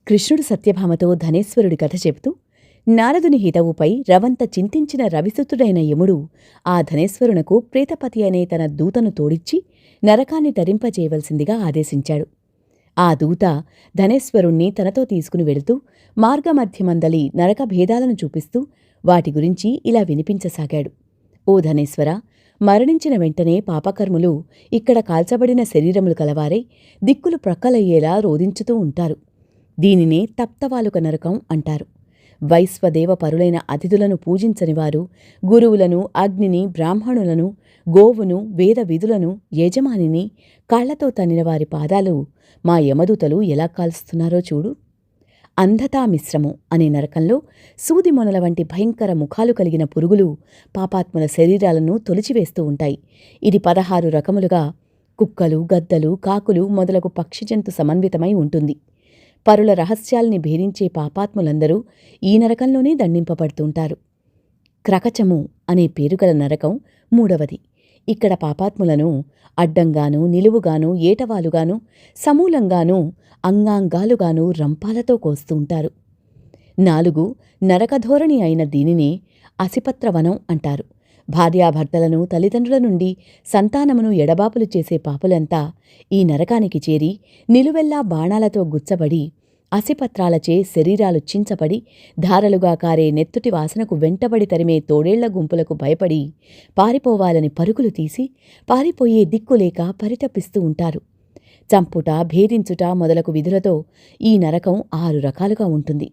కృష్ణుడు సత్యభామతో ధనేశ్వరుడి కథ చెబుతూ నారదుని హితవుపై రవంత చింతించిన రవిసుతుడైన యముడు ఆ ధనేశ్వరునకు ప్రేతపతి అనే తన దూతను తోడిచ్చి నరకాన్ని తరింపజేయవలసిందిగా ఆదేశించాడు. ఆ దూత ధనేశ్వరుణ్ణి తనతో తీసుకుని వెళుతూ మార్గమధ్యమందలి నరకభేదాలను చూపిస్తూ వాటి గురించి ఇలా వినిపించసాగాడు. ఓ ధనేశ్వర, మరణించిన వెంటనే పాపకర్ములు ఇక్కడ కాల్చబడిన శరీరములు కలవారై దిక్కులు ప్రక్కలయ్యేలా రోదించుతూ ఉంటారు. దీనినే తప్తవాలుక నరకం అంటారు. వైశ్వదేవ పరులైన అతిథులను పూజించనివారు, గురువులను, అగ్నిని, బ్రాహ్మణులను, గోవును, వేద విధులను, యజమానిని కాళ్లతో తన్నిన వారి పాదాలు మా యమదూతలు ఎలా కాల్స్తున్నారో చూడు. అంధతా మిశ్రము అనే నరకంలో సూదిమొనల వంటి భయంకర ముఖాలు కలిగిన పురుగులు పాపాత్ముల శరీరాలను తొలిచివేస్తూ ఉంటాయి. ఇది 16 రకములుగా కుక్కలు, గద్దలు, కాకులు మొదలగు పక్షిజంతు సమన్వితమై ఉంటుంది. పరుల రహస్యాల్ని భేదించే పాపాత్ములందరూ ఈ నరకంలోనే దండింపబడుతుంటారు. క్రకచము అనే పేరుగల నరకం 3వది. ఇక్కడ పాపాత్ములను అడ్డంగానూ, నిలువుగానూ, ఏటవాలుగానూ, సమూలంగానూ, అంగాంగాలుగానూ రంపాలతో కోస్తుంటారు. 4 నరకధోరణి అయిన దీనినే అసిపత్రవనం అంటారు. భార్యాభర్తలను, తల్లిదండ్రుల నుండి సంతానమును ఎడబాపులు చేసే పాపులంతా ఈ నరకానికి చేరి నిలువెల్లా బాణాలతో గుచ్చబడి అసిపత్రాలచే శరీరాలు చించబడి ధారలుగా కారే నెత్తుటి వాసనకు వెంటబడి తరిమే తోడేళ్ల గుంపులకు భయపడి పారిపోవాలని పరుగులు తీసి పారిపోయే దిక్కులేక పరితపిస్తూ ఉంటారు. చంపుట, భేదించుట మొదలగు విధులతో ఈ నరకం 6 రకాలుగా ఉంటుంది.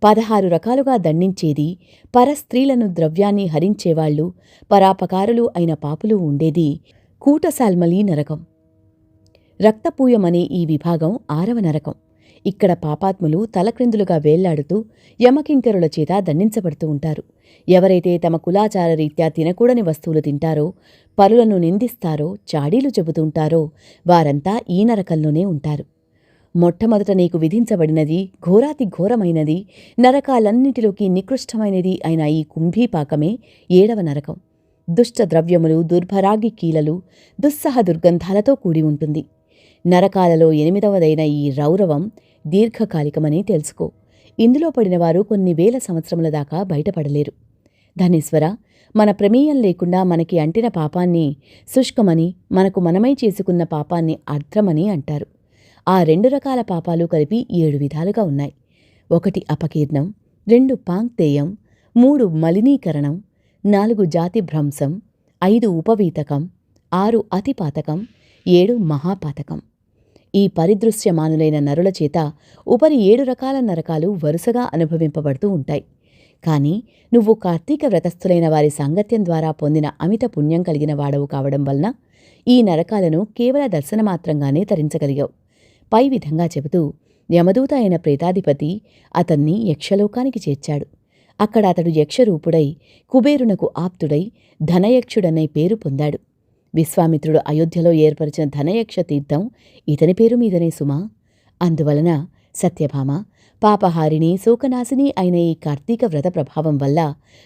16 రకాలుగా దండించేది, పరస్త్రీలను ద్రవ్యాన్ని హరించేవాళ్లు, పరాపకారులు అయిన పాపులు ఉండేది కూటశాల్మలీ నరకం. రక్తపూయమనే ఈ విభాగం 6వ నరకం. ఇక్కడ పాపాత్ములు తలక్రిందులుగా వేళ్లాడుతూ యమకింకరుల చేత దండించబడుతూ ఉంటారు. ఎవరైతే తమ కులాచార రీత్యా తినకూడని వస్తువులు తింటారో, పరులను నిందిస్తారో, చాడీలు చెబుతుంటారో వారంతా ఈ నరకంలోనే ఉంటారు. మొట్టమొదట నీకు విధించబడినది ఘోరాతి ఘోరమైనది, నరకాలన్నిటిలోకి నికృష్టమైనది అయిన ఈ కుంభీపాకమే 7వ నరకం. దుష్ట ద్రవ్యములు, దుర్భరాగి కీలలు, దుస్సహ దుర్గంధాలతో కూడి ఉంటుంది. నరకాలలో 8వదైన ఈ రౌరవం దీర్ఘకాలికమని తెలుసుకో. ఇందులో పడినవారు కొన్ని వేల సంవత్సరముల దాకా బయటపడలేరు. ధనేశ్వర, మన ప్రమేయం లేకుండా మనకి అంటిన పాపాన్ని శుష్కమని, మనకు మనమై చేసుకున్న పాపాన్ని అర్ధమని అంటారు. ఆ 2 రకాల పాపాలు కలిపి 7 విధాలుగా ఉన్నాయి. 1 అపకీర్ణం, 2 పాంక్తేయం, 3 మలినీకరణం, 4 జాతి భ్రంశం, 5 ఉపవీతకం, 6 అతిపాతకం, 7 మహాపాతకం. ఈ పరిదృశ్యమానులైన నరుల చేత ఉపరి 7 రకాల నరకాలు వరుసగా అనుభవింపబడుతూ ఉంటాయి. కాని నువ్వు కార్తీక వ్రతస్థులైన వారి సాంగత్యం ద్వారా పొందిన అమిత పుణ్యం కలిగిన వాడవు కావడం వలన ఈ నరకాలను కేవల దర్శనమాత్రంగానే తరించగలిగావు. పై విధంగా చెబుతూ యమదూత అయిన ప్రేతాధిపతి అతన్ని యక్షలోకానికి చేర్చాడు. అక్కడ అతడు యక్షరూపుడై కుబేరునకు ఆప్తుడై ధనయక్షుడనే పేరు పొందాడు. విశ్వామిత్రుడు అయోధ్యలో ఏర్పరిచిన ధనయక్ష తీర్థం ఇతని పేరు మీదనే సుమా. అందువలన సత్యభామ, పాపహారిణి, శోకనాశిని అయిన ఈ కార్తీక వ్రత ప్రభావం వల్ల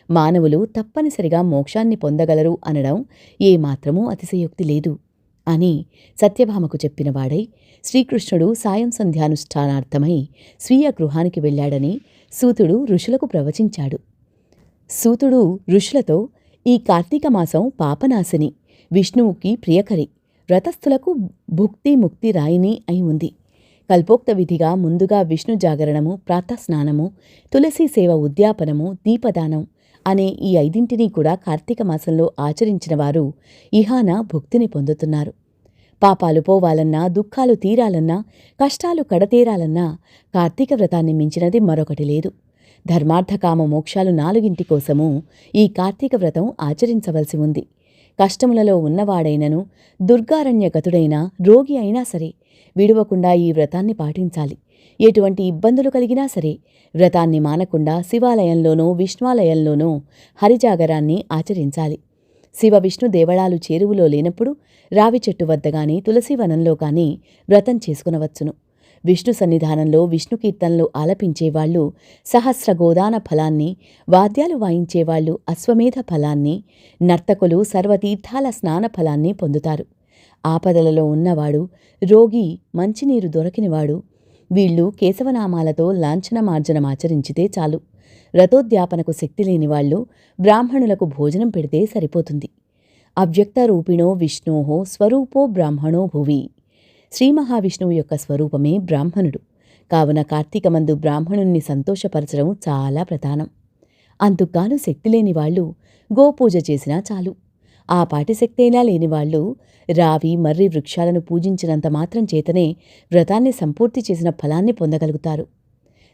మానవులు తప్పనిసరిగా మోక్షాన్ని పొందగలరు అనడం ఏమాత్రమూ అతిశయోక్తి లేదు అని సత్యభామకు చెప్పినవాడై శ్రీకృష్ణుడు సాయం సంధ్యానుష్ఠానార్థమై స్వీయ గృహానికి వెళ్ళాడని సూతుడు ఋషులకు ప్రవచించాడు. సూతుడు ఋషులతో, ఈ కార్తీక మాసం పాపనాశిని, విష్ణువుకి ప్రియకరి, వ్రతస్థులకు భుక్తి ముక్తి రాయిని అయి ఉంది. కల్పోక్త విధిగా ముందుగా విష్ణు జాగరణము, ప్రాతస్నానము, తులసీ సేవ, ఉద్యాపనము, దీపదానం అనే ఈ 5 కూడా కార్తీక మాసంలో ఆచరించిన వారు ఇహాన భుక్తిని పొందుతున్నారు. పాపాలు పోవాలన్నా, దుఃఖాలు తీరాలన్నా, కష్టాలు కడతేరాలన్నా కార్తీక వ్రతాన్ని మించినది మరొకటి లేదు. ధర్మార్థకామ మోక్షాలు 4 కోసము ఈ కార్తీక వ్రతం ఆచరించవలసి ఉంది. కష్టములలో ఉన్నవాడైనను, దుర్గారణ్యగతుడైనా, రోగి అయినా సరే విడువకుండా ఈ వ్రతాన్ని పాటించాలి. ఎటువంటి ఇబ్బందులు కలిగినా సరే వ్రతాన్ని మానకుండా శివాలయంలోనో, విష్ణువాలయంలోనో హరిజాగరాన్ని ఆచరించాలి. శివ విష్ణు దేవళాలు చేరువులో లేనప్పుడు రావి చెట్టు వద్ద గాని, తులసీవనంలో కానీ వ్రతం చేసుకునవచ్చును. విష్ణు సన్నిధానంలో విష్ణు కీర్తనలు ఆలపించేవాళ్లు సహస్రగోదాన ఫలాన్ని, వాద్యాలు వాయించేవాళ్లు అశ్వమేధ ఫలాన్ని, నర్తకులు సర్వతీర్థాల స్నాన ఫలాన్ని పొందుతారు. ఆపదలలో ఉన్నవాడు, రోగి, మంచినీరు దొరకినవాడు, వీళ్ళు కేశవనామాలతో లాంఛనమార్జనమాచరించితే చాలు. వ్రతోద్యాపనకు శక్తి లేని వాళ్ళు బ్రాహ్మణులకు భోజనం పెడితే సరిపోతుంది. అవ్యక్తరూపిణో విష్ణోః స్వరూపో బ్రాహ్మణో భువి. శ్రీ మహావిష్ణువు యొక్క స్వరూపమే బ్రాహ్మణుడు. కావున కార్తీకమందు బ్రాహ్మణుణ్ణి సంతోషపరచడం చాలా ప్రధానం. అందుకుగాను శక్తిలేని వాళ్ళు గోపూజ చేసినా చాలు. ఆ పాటి శక్తైనా లేనివాళ్లు రావి మర్రి వృక్షాలను పూజించినంత మాత్రం చేతనే వ్రతాన్ని సంపూర్తి చేసిన ఫలాన్ని పొందగలుగుతారు.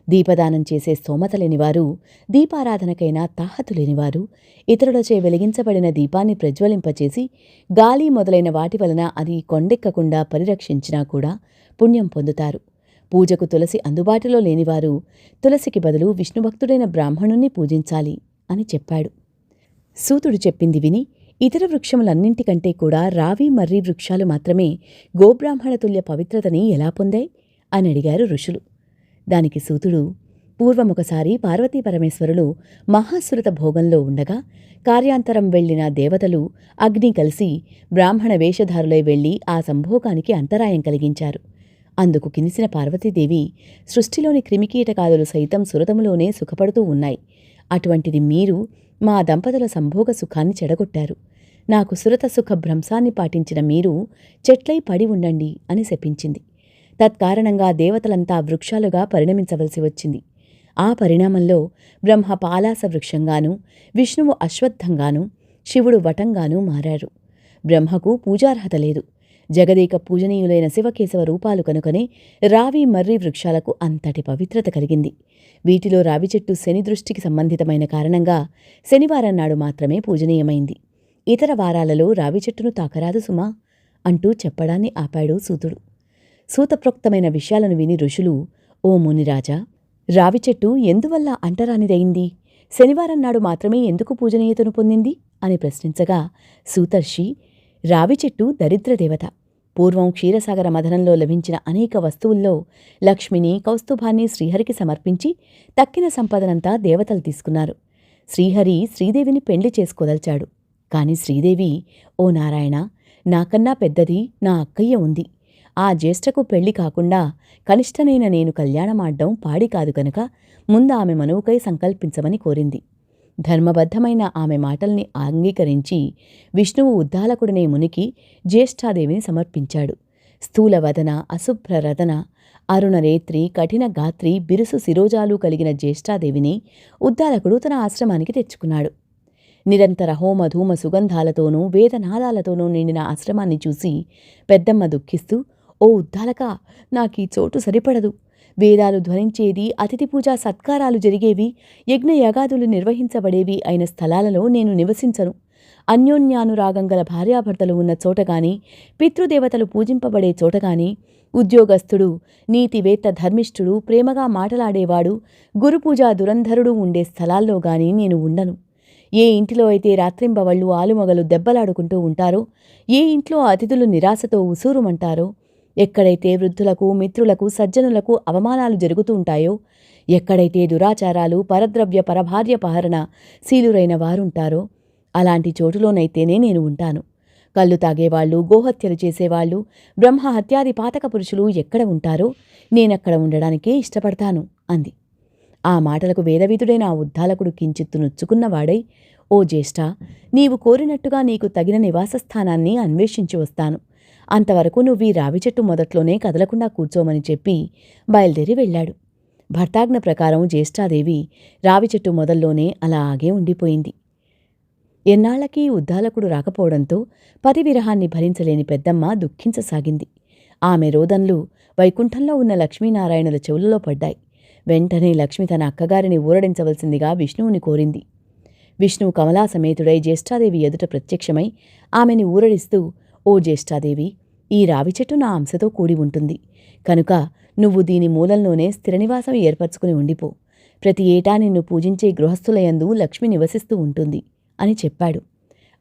దీపదానం చేసే స్తోమత లేనివారు, దీపారాధనకైనా తాహతు లేనివారు ఇతరులచే వెలిగించబడిన దీపాన్ని ప్రజ్వలింపచేసి గాలి మొదలైన వాటి వలన అది కొండెక్కకుండా పరిరక్షించినా కూడా పుణ్యం పొందుతారు. పూజకు తులసి అందుబాటులో లేనివారు తులసికి బదులు విష్ణుభక్తుడైన బ్రాహ్మణుణ్ణి పూజించాలి అని చెప్పాడు. సూతుడు చెప్పింది విని ఇతర వృక్షములన్నింటికంటే కూడా రావి మర్రి వృక్షాలు మాత్రమే గోబ్రాహ్మణతుల్య పవిత్రతని ఎలా పొందాయి అని అడిగారు ఋషులు. దానికి సూతుడు, పూర్వమొకసారి పార్వతీ పరమేశ్వరులు మహాసురత భోగంలో ఉండగా కార్యాంతరం వెళ్లిన దేవతలు అగ్ని కలిసి బ్రాహ్మణ వేషధారులై వెళ్లి ఆ సంభోగానికి అంతరాయం కలిగించారు. అందుకు కినిసిన పార్వతీదేవి, సృష్టిలోని క్రిమికీటకాదులు సైతం సురతములోనే సుఖపడుతూ ఉన్నాయి. అటువంటిది మీరు మా దంపతుల సంభోగ సుఖాన్ని చెడగొట్టారు. నాకు సురత సుఖ భ్రంశాన్ని పాటించిన మీరు చెట్లై పడి ఉండండి అని శపించింది. తత్కారణంగా దేవతలంతా వృక్షాలుగా పరిణమించవలసి వచ్చింది. ఆ పరిణామంలో బ్రహ్మ పాలాస వృక్షంగానూ, విష్ణువు అశ్వత్థంగానూ, శివుడు వటంగానూ మారారు. బ్రహ్మకు పూజార్హత లేదు. జగదేక పూజనీయులైన శివకేశవ రూపాలు కనుకనే రావి మర్రి వృక్షాలకు అంతటి పవిత్రత కలిగింది. వీటిలో రావి చెట్టు శని దృష్టికి సంబంధితమైన కారణంగా శనివారం నాడు మాత్రమే పూజనీయమైంది. ఇతర వారాలలో రావి చెట్టును తాకరాదు సుమా అంటూ చెప్పడాన్ని ఆపాడు సూతుడు. సూతప్రోక్తమైన విషయాలను విని ఋషులు, ఓ మునిరాజా, రావి చెట్టు ఎందువల్ల అంటరానిదయింది? శనివారం నాడు మాత్రమే ఎందుకు పూజనీయతను పొందింది అని ప్రశ్నించగా సూతర్షి, రావి చెట్టు దరిద్రదేవత. పూర్వం క్షీరసాగర మథనంలో లభించిన అనేక వస్తువుల్లో లక్ష్మిని, కౌస్తుభాన్ని శ్రీహరికి సమర్పించి తక్కిన సంపదనంతా దేవతలు తీసుకున్నారు. శ్రీహరి శ్రీదేవిని పెండ్లి చేసుకోదల్చాడు. కాని శ్రీదేవి, ఓ నారాయణ, నాకన్నా పెద్దది నా అక్కయ్య ఉంది. ఆ జ్యేష్ఠకు పెళ్లి కాకుండా కనిష్టనైన నేను కళ్యాణమాడ్డం పాడి కాదు కనుక ముందు ఆమె మనువుకై సంకల్పించమని కోరింది. ధర్మబద్ధమైన ఆమె మాటల్ని అంగీకరించి విష్ణువు ఉద్దాలకుడనే మునికి జ్యేష్ఠాదేవిని సమర్పించాడు. స్థూలవదన, అశుభ్రరదన, అరుణరేత్రి, కఠిన గాత్రి, బిరుసు శిరోజాలు కలిగిన జ్యేష్ఠాదేవిని ఉద్దాలకుడు తన ఆశ్రమానికి తెచ్చుకున్నాడు. నిరంతర హోమ ధూమ సుగంధాలతోనూ వేదనాదాలతోనూ నిండిన ఆశ్రమాన్ని చూసి పెద్దమ్మ దుఃఖిస్తూ, ఓ ఉద్దాలక, నాకీ చోటు సరిపడదు. వేదాలు ధ్వనించేది, అతిథి పూజా సత్కారాలు జరిగేవి, యజ్ఞయాగాదులు నిర్వహించబడేవి అయిన స్థలాలలో నేను నివసించను. అన్యోన్యానురాగం గల భార్యాభర్తలు ఉన్న చోటగాని, పితృదేవతలు పూజింపబడే చోటగాని, ఉద్యోగస్థుడు, నీతివేత్త, ధర్మిష్ఠుడు, ప్రేమగా మాటలాడేవాడు, గురుపూజా దురంధరుడు ఉండే స్థలాల్లో గాని నేను ఉండను. ఏ ఇంటిలో అయితే రాత్రింబవళ్ళు ఆలుమగలు దెబ్బలాడుకుంటూ ఉంటారో, ఏ ఇంట్లో అతిథులు నిరాశతో ఉసూరుమంటారో, ఎక్కడైతే వృద్ధులకు, మిత్రులకు, సజ్జనులకు అవమానాలు జరుగుతూ ఉంటాయో, ఎక్కడైతే దురాచారాలు, పరద్రవ్య పరభార్య పహరణ శీలురైన వారుంటారో అలాంటి చోటులోనైతేనే నేను ఉంటాను. కళ్ళు తాగేవాళ్లు, గోహత్యలు చేసేవాళ్లు, బ్రహ్మహత్యాది పాతక పురుషులు ఎక్కడ ఉంటారో నేనక్కడ ఉండడానికే ఇష్టపడతాను అంది. ఆ మాటలకు వేదవిధుడైన ఆ ఉద్దాలకుడు కించిత్తు నొచ్చుకున్నవాడై, ఓ జ్యేష్ఠ, నీవు కోరినట్టుగా నీకు తగిన నివాసస్థానాన్ని అన్వేషించి వస్తాను. అంతవరకు నువ్వీ రావి చెట్టు మొదట్లోనే కదలకుండా కూర్చోమని చెప్పి బయలుదేరి వెళ్లాడు. భర్తాజ్ఞ ప్రకారం జ్యేష్ఠాదేవి రావి చెట్టు మొదల్లోనే అలాగే ఉండిపోయింది. ఎన్నాళ్లకీ ఉద్దాలకుడు రాకపోవడంతో పతివిరహాన్ని భరించలేని పెద్దమ్మ దుఃఖించసాగింది. ఆమె రోదన్లు వైకుంఠంలో ఉన్న లక్ష్మీనారాయణుల చెవులలో పడ్డాయి. వెంటనే లక్ష్మి తన అక్కగారిని ఊరడించవలసిందిగా విష్ణువుని కోరింది. విష్ణువు కమలాసమేతుడై జ్యేష్ఠాదేవి ఎదుట ప్రత్యక్షమై ఆమెని ఊరడిస్తూ, ఓ జ్యేష్ఠాదేవి, ఈ రావి చెట్టు నా అంశతో కూడి ఉంటుంది కనుక నువ్వు దీని మూలంలోనే స్థిరనివాసం ఏర్పరచుకుని ఉండిపో. ప్రతి ఏటా నిన్ను పూజించే గృహస్థులయందు లక్ష్మి నివసిస్తూ ఉంటుంది అని చెప్పాడు.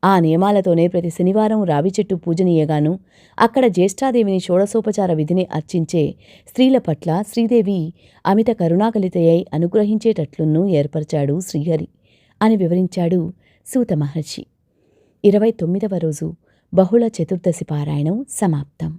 ఆ నియమాలతోనే ప్రతి శనివారం రావి చెట్టు పూజనీయగాను అక్కడ జ్యేష్ఠాదేవిని షోడశోపచార విధిని అర్చించే స్త్రీల పట్ల శ్రీదేవి అమిత కరుణాకలితయై అనుగ్రహించేటట్లున్నూ ఏర్పరచాడు శ్రీహరి అని వివరించాడు సూత మహర్షి. 29వ రోజు బహుళ చతుర్దశి పారాయణం సమాప్తం.